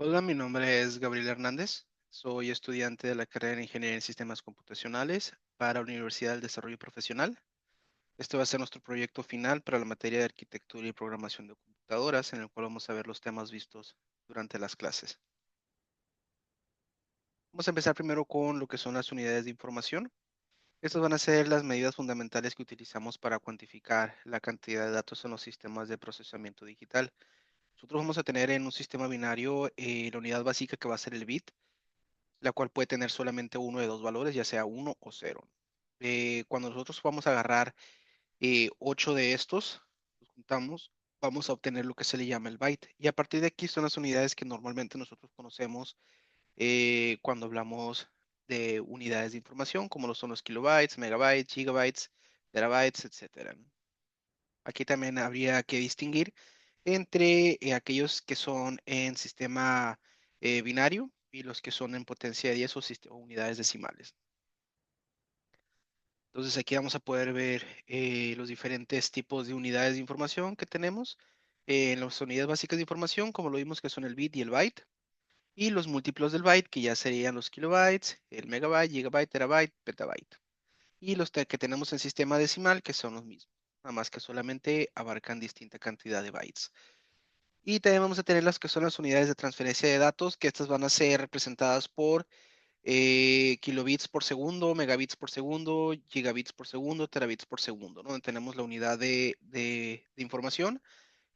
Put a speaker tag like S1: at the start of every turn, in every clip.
S1: Hola, mi nombre es Gabriel Hernández. Soy estudiante de la carrera de Ingeniería en Sistemas Computacionales para la Universidad del Desarrollo Profesional. Este va a ser nuestro proyecto final para la materia de arquitectura y programación de computadoras, en el cual vamos a ver los temas vistos durante las clases. Vamos a empezar primero con lo que son las unidades de información. Estas van a ser las medidas fundamentales que utilizamos para cuantificar la cantidad de datos en los sistemas de procesamiento digital. Nosotros vamos a tener en un sistema binario la unidad básica que va a ser el bit, la cual puede tener solamente uno de dos valores, ya sea uno o cero. Cuando nosotros vamos a agarrar 8 de estos, los juntamos, vamos a obtener lo que se le llama el byte. Y a partir de aquí son las unidades que normalmente nosotros conocemos cuando hablamos de unidades de información, como lo son los kilobytes, megabytes, gigabytes, terabytes, etcétera, ¿no? Aquí también habría que distinguir entre aquellos que son en sistema binario y los que son en potencia de 10 o o unidades decimales. Entonces aquí vamos a poder ver los diferentes tipos de unidades de información que tenemos. En las unidades básicas de información, como lo vimos, que son el bit y el byte, y los múltiplos del byte, que ya serían los kilobytes, el megabyte, gigabyte, terabyte, petabyte. Y los que tenemos en sistema decimal, que son los mismos, nada más que solamente abarcan distinta cantidad de bytes. Y también vamos a tener las que son las unidades de transferencia de datos, que estas van a ser representadas por kilobits por segundo, megabits por segundo, gigabits por segundo, terabits por segundo, ¿no? Donde tenemos la unidad de información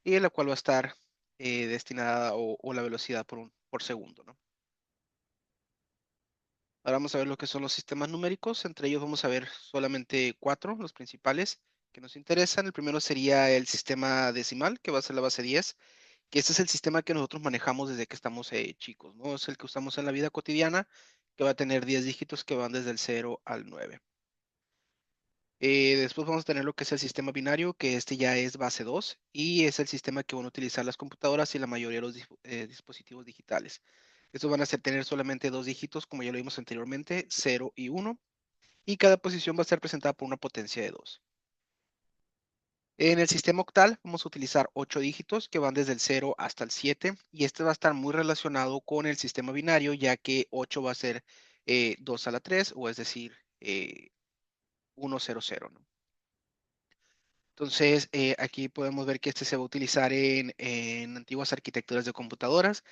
S1: y en la cual va a estar destinada o la velocidad por segundo, ¿no? Ahora vamos a ver lo que son los sistemas numéricos. Entre ellos vamos a ver solamente cuatro, los principales que nos interesan. El primero sería el sistema decimal, que va a ser la base 10, que este es el sistema que nosotros manejamos desde que estamos chicos, ¿no? Es el que usamos en la vida cotidiana, que va a tener 10 dígitos que van desde el 0 al 9. Después vamos a tener lo que es el sistema binario, que este ya es base 2 y es el sistema que van a utilizar las computadoras y la mayoría de los dispositivos digitales. Estos van a tener solamente dos dígitos, como ya lo vimos anteriormente, 0 y 1, y cada posición va a ser presentada por una potencia de 2. En el sistema octal vamos a utilizar 8 dígitos que van desde el 0 hasta el 7 y este va a estar muy relacionado con el sistema binario, ya que 8 va a ser 2 a la 3, o es decir, 1, 0, 0, ¿no? Entonces, aquí podemos ver que este se va a utilizar en antiguas arquitecturas de computadoras.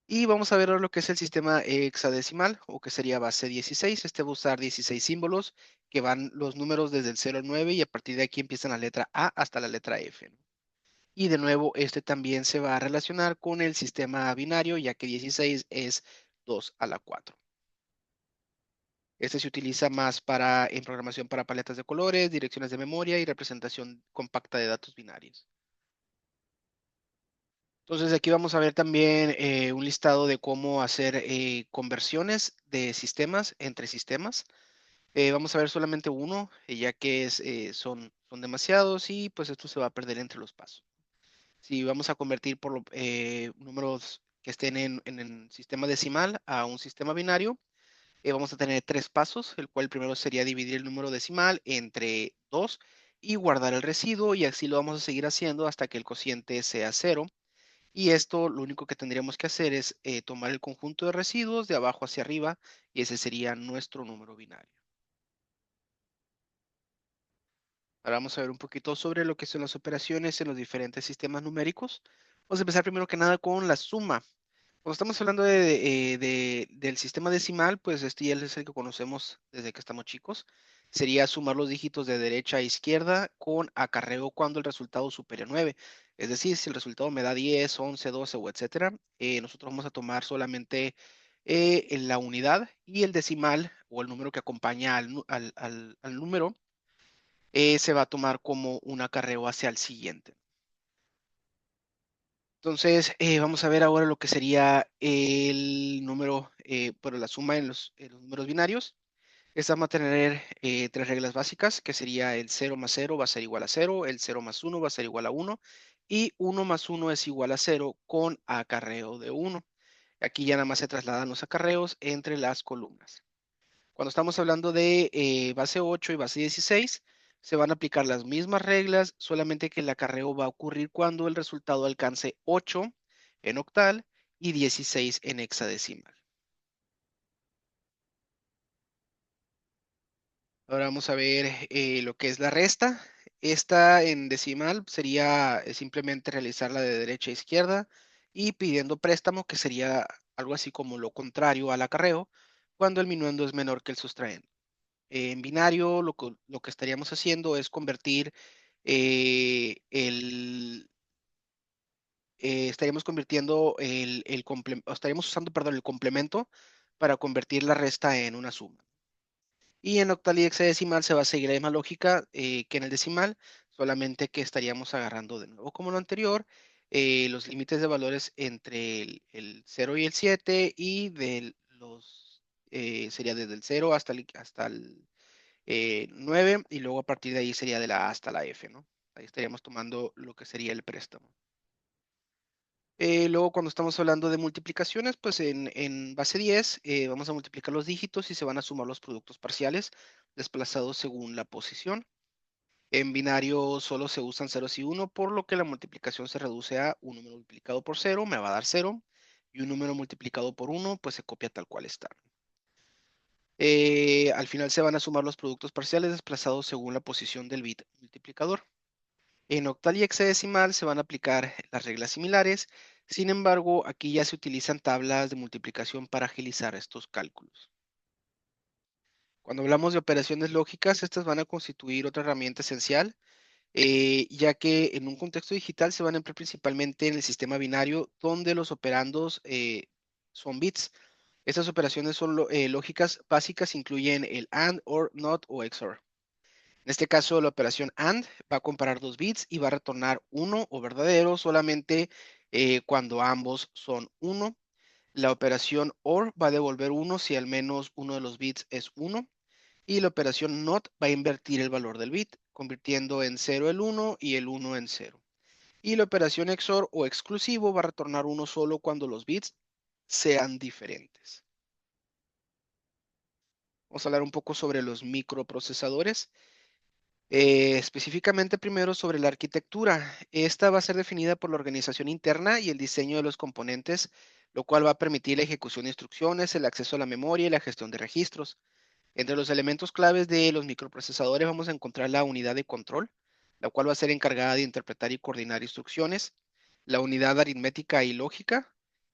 S1: Y vamos a ver ahora lo que es el sistema hexadecimal, o que sería base 16. Este va a usar 16 símbolos, que van los números desde el 0 al 9, y a partir de aquí empiezan la letra A hasta la letra F, ¿no? Y de nuevo, este también se va a relacionar con el sistema binario, ya que 16 es 2 a la 4. Este se utiliza más en programación para paletas de colores, direcciones de memoria y representación compacta de datos binarios. Entonces aquí vamos a ver también un listado de cómo hacer conversiones de sistemas entre sistemas. Vamos a ver solamente uno, ya que son demasiados y pues esto se va a perder entre los pasos. Si vamos a convertir números que estén en el sistema decimal a un sistema binario, vamos a tener tres pasos, el cual primero sería dividir el número decimal entre 2 y guardar el residuo, y así lo vamos a seguir haciendo hasta que el cociente sea cero. Y esto lo único que tendríamos que hacer es tomar el conjunto de residuos de abajo hacia arriba, y ese sería nuestro número binario. Ahora vamos a ver un poquito sobre lo que son las operaciones en los diferentes sistemas numéricos. Vamos a empezar primero que nada con la suma. Cuando estamos hablando del sistema decimal, pues este ya es el que conocemos desde que estamos chicos. Sería sumar los dígitos de derecha a izquierda con acarreo cuando el resultado supere 9. Es decir, si el resultado me da 10, 11, 12 o etcétera, nosotros vamos a tomar solamente en la unidad, y el decimal o el número que acompaña al número se va a tomar como un acarreo hacia el siguiente. Entonces, vamos a ver ahora lo que sería el número, pero la suma en los números binarios. Esta va a tener tres reglas básicas, que sería el 0 más 0 va a ser igual a 0, el 0 más 1 va a ser igual a 1, y 1 más 1 es igual a 0 con acarreo de 1. Aquí ya nada más se trasladan los acarreos entre las columnas. Cuando estamos hablando de base 8 y base 16, se van a aplicar las mismas reglas, solamente que el acarreo va a ocurrir cuando el resultado alcance 8 en octal y 16 en hexadecimal. Ahora vamos a ver lo que es la resta. Esta en decimal sería simplemente realizarla de derecha a izquierda y pidiendo préstamo, que sería algo así como lo contrario al acarreo, cuando el minuendo es menor que el sustraendo. En binario, lo que estaríamos haciendo es convertir estaríamos convirtiendo estaríamos usando, perdón, el complemento para convertir la resta en una suma. Y en octal y hexadecimal se va a seguir la misma lógica que en el decimal, solamente que estaríamos agarrando de nuevo como lo anterior, los límites de valores entre el 0 y el 7 y sería desde el 0 hasta el 9 y luego a partir de ahí sería de la A hasta la F, ¿no? Ahí estaríamos tomando lo que sería el préstamo. Luego, cuando estamos hablando de multiplicaciones, pues en base 10 vamos a multiplicar los dígitos y se van a sumar los productos parciales desplazados según la posición. En binario solo se usan ceros y 1, por lo que la multiplicación se reduce a un número multiplicado por 0, me va a dar 0, y un número multiplicado por 1, pues se copia tal cual está. Al final se van a sumar los productos parciales desplazados según la posición del bit multiplicador. En octal y hexadecimal se van a aplicar las reglas similares, sin embargo, aquí ya se utilizan tablas de multiplicación para agilizar estos cálculos. Cuando hablamos de operaciones lógicas, estas van a constituir otra herramienta esencial, ya que en un contexto digital se van a emplear principalmente en el sistema binario, donde los operandos son bits. Estas operaciones son lógicas básicas, incluyen el AND, OR, NOT o XOR. En este caso, la operación AND va a comparar dos bits y va a retornar uno o verdadero solamente cuando ambos son uno. La operación OR va a devolver uno si al menos uno de los bits es uno. Y la operación NOT va a invertir el valor del bit, convirtiendo en 0 el 1 y el 1 en 0. Y la operación XOR o exclusivo va a retornar uno solo cuando los bits sean diferentes. Vamos a hablar un poco sobre los microprocesadores. Específicamente primero sobre la arquitectura. Esta va a ser definida por la organización interna y el diseño de los componentes, lo cual va a permitir la ejecución de instrucciones, el acceso a la memoria y la gestión de registros. Entre los elementos claves de los microprocesadores vamos a encontrar la unidad de control, la cual va a ser encargada de interpretar y coordinar instrucciones, la unidad aritmética y lógica,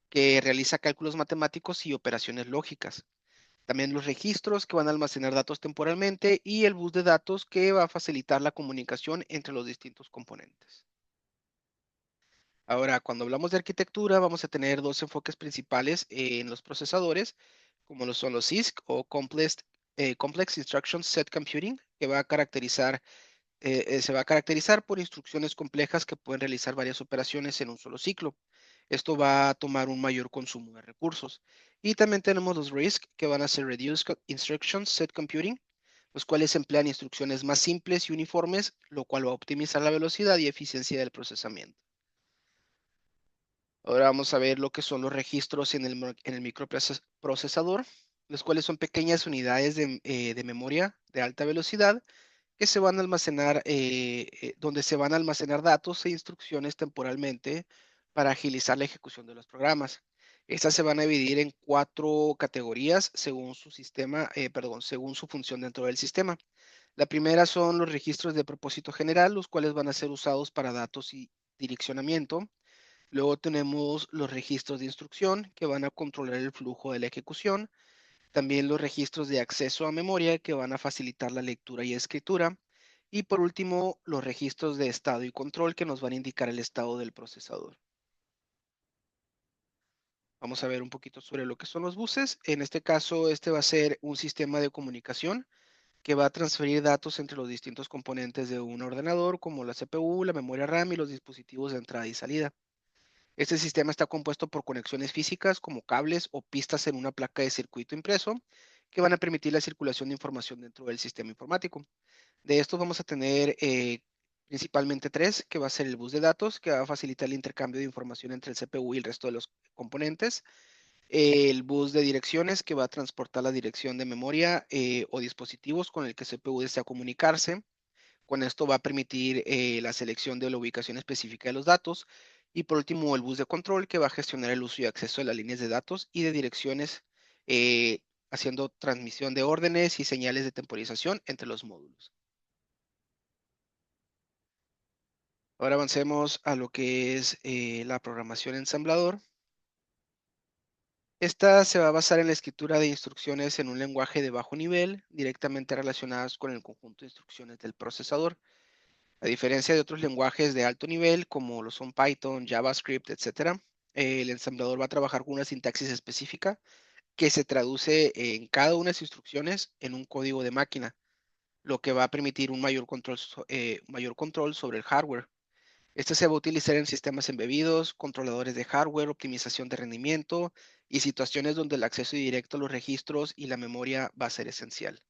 S1: que realiza cálculos matemáticos y operaciones lógicas. También los registros, que van a almacenar datos temporalmente, y el bus de datos, que va a facilitar la comunicación entre los distintos componentes. Ahora, cuando hablamos de arquitectura, vamos a tener dos enfoques principales en los procesadores, como lo son los CISC o Complex Instruction Set Computing, que se va a caracterizar por instrucciones complejas que pueden realizar varias operaciones en un solo ciclo. Esto va a tomar un mayor consumo de recursos. Y también tenemos los RISC, que van a ser Reduced Instruction Set Computing, los cuales emplean instrucciones más simples y uniformes, lo cual va a optimizar la velocidad y eficiencia del procesamiento. Ahora vamos a ver lo que son los registros en el microprocesador, los cuales son pequeñas unidades de memoria de alta velocidad que se van a almacenar, donde se van a almacenar datos e instrucciones temporalmente para agilizar la ejecución de los programas. Estas se van a dividir en cuatro categorías según su según su función dentro del sistema. La primera son los registros de propósito general, los cuales van a ser usados para datos y direccionamiento. Luego tenemos los registros de instrucción, que van a controlar el flujo de la ejecución. También los registros de acceso a memoria, que van a facilitar la lectura y escritura. Y por último, los registros de estado y control, que nos van a indicar el estado del procesador. Vamos a ver un poquito sobre lo que son los buses. En este caso, este va a ser un sistema de comunicación que va a transferir datos entre los distintos componentes de un ordenador, como la CPU, la memoria RAM y los dispositivos de entrada y salida. Este sistema está compuesto por conexiones físicas como cables o pistas en una placa de circuito impreso, que van a permitir la circulación de información dentro del sistema informático. De estos vamos a tener principalmente tres, que va a ser el bus de datos, que va a facilitar el intercambio de información entre el CPU y el resto de los componentes. El bus de direcciones, que va a transportar la dirección de memoria o dispositivos con el que el CPU desea comunicarse. Con esto va a permitir la selección de la ubicación específica de los datos. Y por último, el bus de control que va a gestionar el uso y acceso de las líneas de datos y de direcciones, eh, haciendo transmisión de órdenes y señales de temporización entre los módulos. Ahora avancemos a lo que es la programación ensamblador. Esta se va a basar en la escritura de instrucciones en un lenguaje de bajo nivel, directamente relacionadas con el conjunto de instrucciones del procesador. A diferencia de otros lenguajes de alto nivel, como lo son Python, JavaScript, etcétera, el ensamblador va a trabajar con una sintaxis específica que se traduce en cada una de las instrucciones en un código de máquina, lo que va a permitir un mayor control sobre el hardware. Este se va a utilizar en sistemas embebidos, controladores de hardware, optimización de rendimiento y situaciones donde el acceso directo a los registros y la memoria va a ser esencial.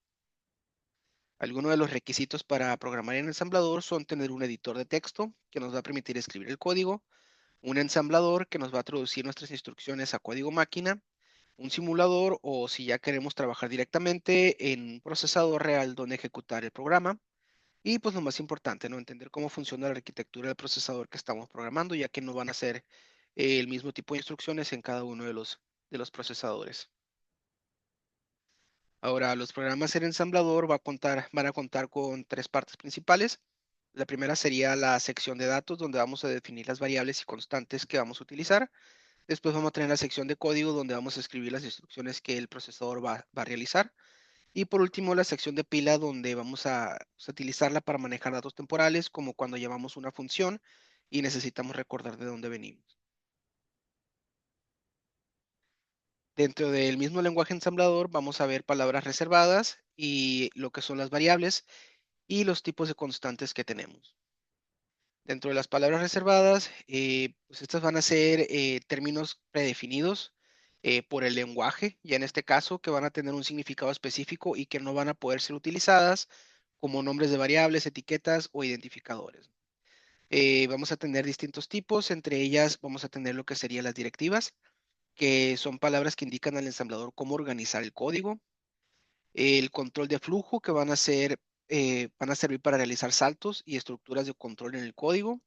S1: Algunos de los requisitos para programar en ensamblador son tener un editor de texto que nos va a permitir escribir el código, un ensamblador que nos va a traducir nuestras instrucciones a código máquina, un simulador o si ya queremos trabajar directamente en un procesador real donde ejecutar el programa. Y pues lo más importante, ¿no? Entender cómo funciona la arquitectura del procesador que estamos programando, ya que no van a ser el mismo tipo de instrucciones en cada uno de los procesadores. Ahora, los programas en ensamblador van a contar con tres partes principales. La primera sería la sección de datos, donde vamos a definir las variables y constantes que vamos a utilizar. Después vamos a tener la sección de código, donde vamos a escribir las instrucciones que el procesador va a realizar. Y por último, la sección de pila, donde vamos a utilizarla para manejar datos temporales, como cuando llamamos una función y necesitamos recordar de dónde venimos. Dentro del mismo lenguaje ensamblador vamos a ver palabras reservadas y lo que son las variables y los tipos de constantes que tenemos. Dentro de las palabras reservadas, pues estas van a ser términos predefinidos por el lenguaje, ya en este caso, que van a tener un significado específico y que no van a poder ser utilizadas como nombres de variables, etiquetas o identificadores. Vamos a tener distintos tipos, entre ellas vamos a tener lo que serían las directivas, que son palabras que indican al ensamblador cómo organizar el código, el control de flujo, que van a servir para realizar saltos y estructuras de control en el código,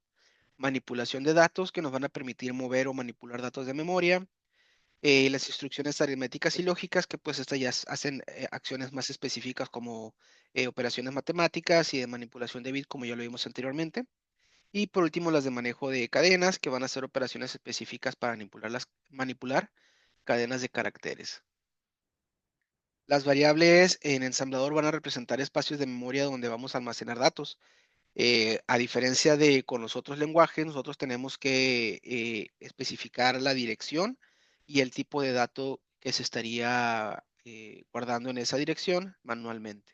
S1: manipulación de datos que nos van a permitir mover o manipular datos de memoria, las instrucciones aritméticas y lógicas que pues estas ya hacen acciones más específicas como operaciones matemáticas y de manipulación de bit como ya lo vimos anteriormente. Y por último las de manejo de cadenas que van a ser operaciones específicas para manipular cadenas de caracteres. Las variables en ensamblador van a representar espacios de memoria donde vamos a almacenar datos. A diferencia de con los otros lenguajes, nosotros tenemos que especificar la dirección y el tipo de dato que se estaría guardando en esa dirección manualmente.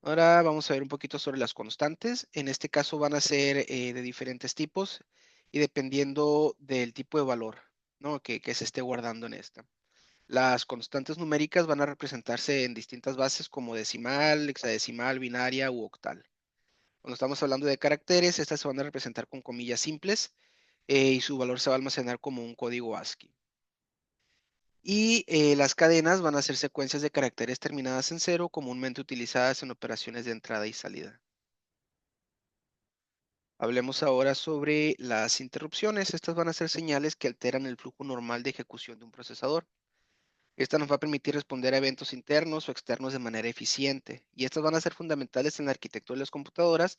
S1: Ahora vamos a ver un poquito sobre las constantes. En este caso van a ser de diferentes tipos y dependiendo del tipo de valor, ¿no? que se esté guardando en esta. Las constantes numéricas van a representarse en distintas bases como decimal, hexadecimal, binaria u octal. Cuando estamos hablando de caracteres, estas se van a representar con comillas simples y su valor se va a almacenar como un código ASCII. Y las cadenas van a ser secuencias de caracteres terminadas en cero, comúnmente utilizadas en operaciones de entrada y salida. Hablemos ahora sobre las interrupciones. Estas van a ser señales que alteran el flujo normal de ejecución de un procesador. Esta nos va a permitir responder a eventos internos o externos de manera eficiente. Y estas van a ser fundamentales en la arquitectura de las computadoras,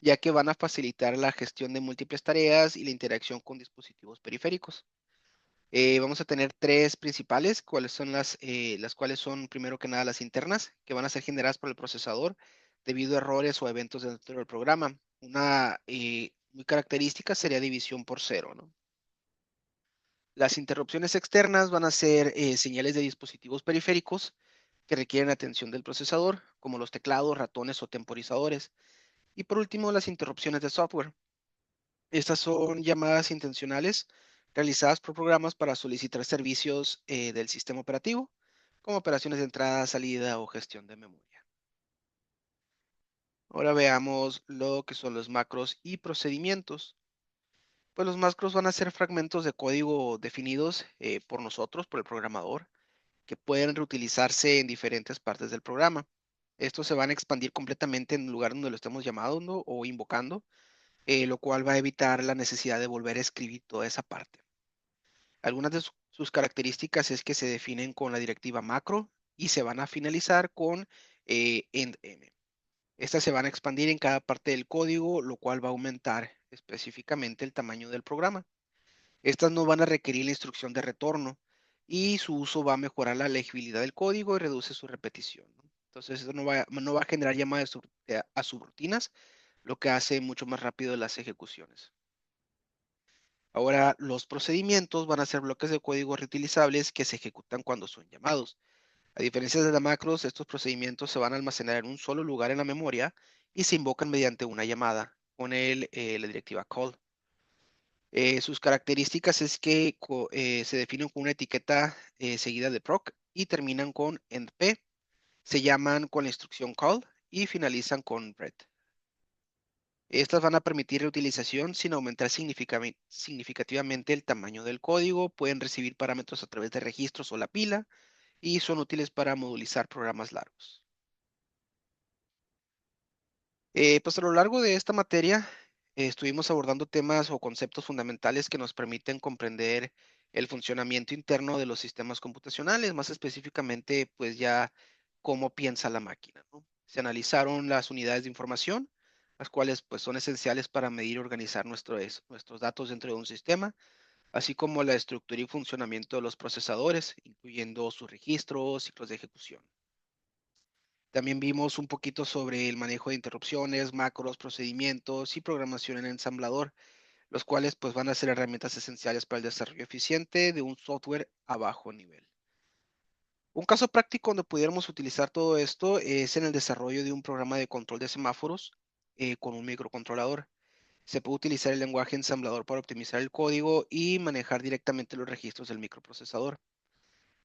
S1: ya que van a facilitar la gestión de múltiples tareas y la interacción con dispositivos periféricos. Vamos a tener tres principales, cuáles son las cuales son primero que nada las internas, que van a ser generadas por el procesador debido a errores o eventos dentro del programa. Una muy característica sería división por cero, ¿no? Las interrupciones externas van a ser señales de dispositivos periféricos que requieren atención del procesador, como los teclados, ratones o temporizadores. Y por último, las interrupciones de software. Estas son llamadas intencionales realizadas por programas para solicitar servicios del sistema operativo, como operaciones de entrada, salida o gestión de memoria. Ahora veamos lo que son los macros y procedimientos. Pues los macros van a ser fragmentos de código definidos por nosotros, por el programador, que pueden reutilizarse en diferentes partes del programa. Estos se van a expandir completamente en el lugar donde lo estemos llamando o invocando. lo cual va a evitar la necesidad de volver a escribir toda esa parte. Algunas de sus características es que se definen con la directiva macro y se van a finalizar con endm. Estas se van a expandir en cada parte del código, lo cual va a aumentar específicamente el tamaño del programa. Estas no van a requerir la instrucción de retorno y su uso va a mejorar la legibilidad del código y reduce su repetición, ¿no? Entonces, esto no va a generar llamadas a subrutinas, lo que hace mucho más rápido las ejecuciones. Ahora, los procedimientos van a ser bloques de código reutilizables que se ejecutan cuando son llamados. A diferencia de las macros, estos procedimientos se van a almacenar en un solo lugar en la memoria y se invocan mediante una llamada con la directiva call. Sus características es que se definen con una etiqueta seguida de proc y terminan con endp, se llaman con la instrucción call y finalizan con bread. Estas van a permitir reutilización sin aumentar significativamente el tamaño del código, pueden recibir parámetros a través de registros o la pila y son útiles para modulizar programas largos. Pues a lo largo de esta materia estuvimos abordando temas o conceptos fundamentales que nos permiten comprender el funcionamiento interno de los sistemas computacionales, más específicamente pues ya cómo piensa la máquina, ¿no? Se analizaron las unidades de información, las cuales pues son esenciales para medir y organizar nuestros datos dentro de un sistema, así como la estructura y funcionamiento de los procesadores, incluyendo sus registros, ciclos de ejecución. También vimos un poquito sobre el manejo de interrupciones, macros, procedimientos y programación en ensamblador, los cuales pues van a ser herramientas esenciales para el desarrollo eficiente de un software a bajo nivel. Un caso práctico donde pudiéramos utilizar todo esto es en el desarrollo de un programa de control de semáforos con un microcontrolador. Se puede utilizar el lenguaje ensamblador para optimizar el código y manejar directamente los registros del microprocesador.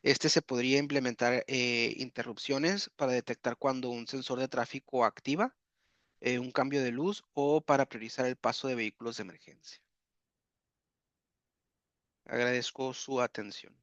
S1: Este se podría implementar interrupciones para detectar cuando un sensor de tráfico activa un cambio de luz o para priorizar el paso de vehículos de emergencia. Agradezco su atención.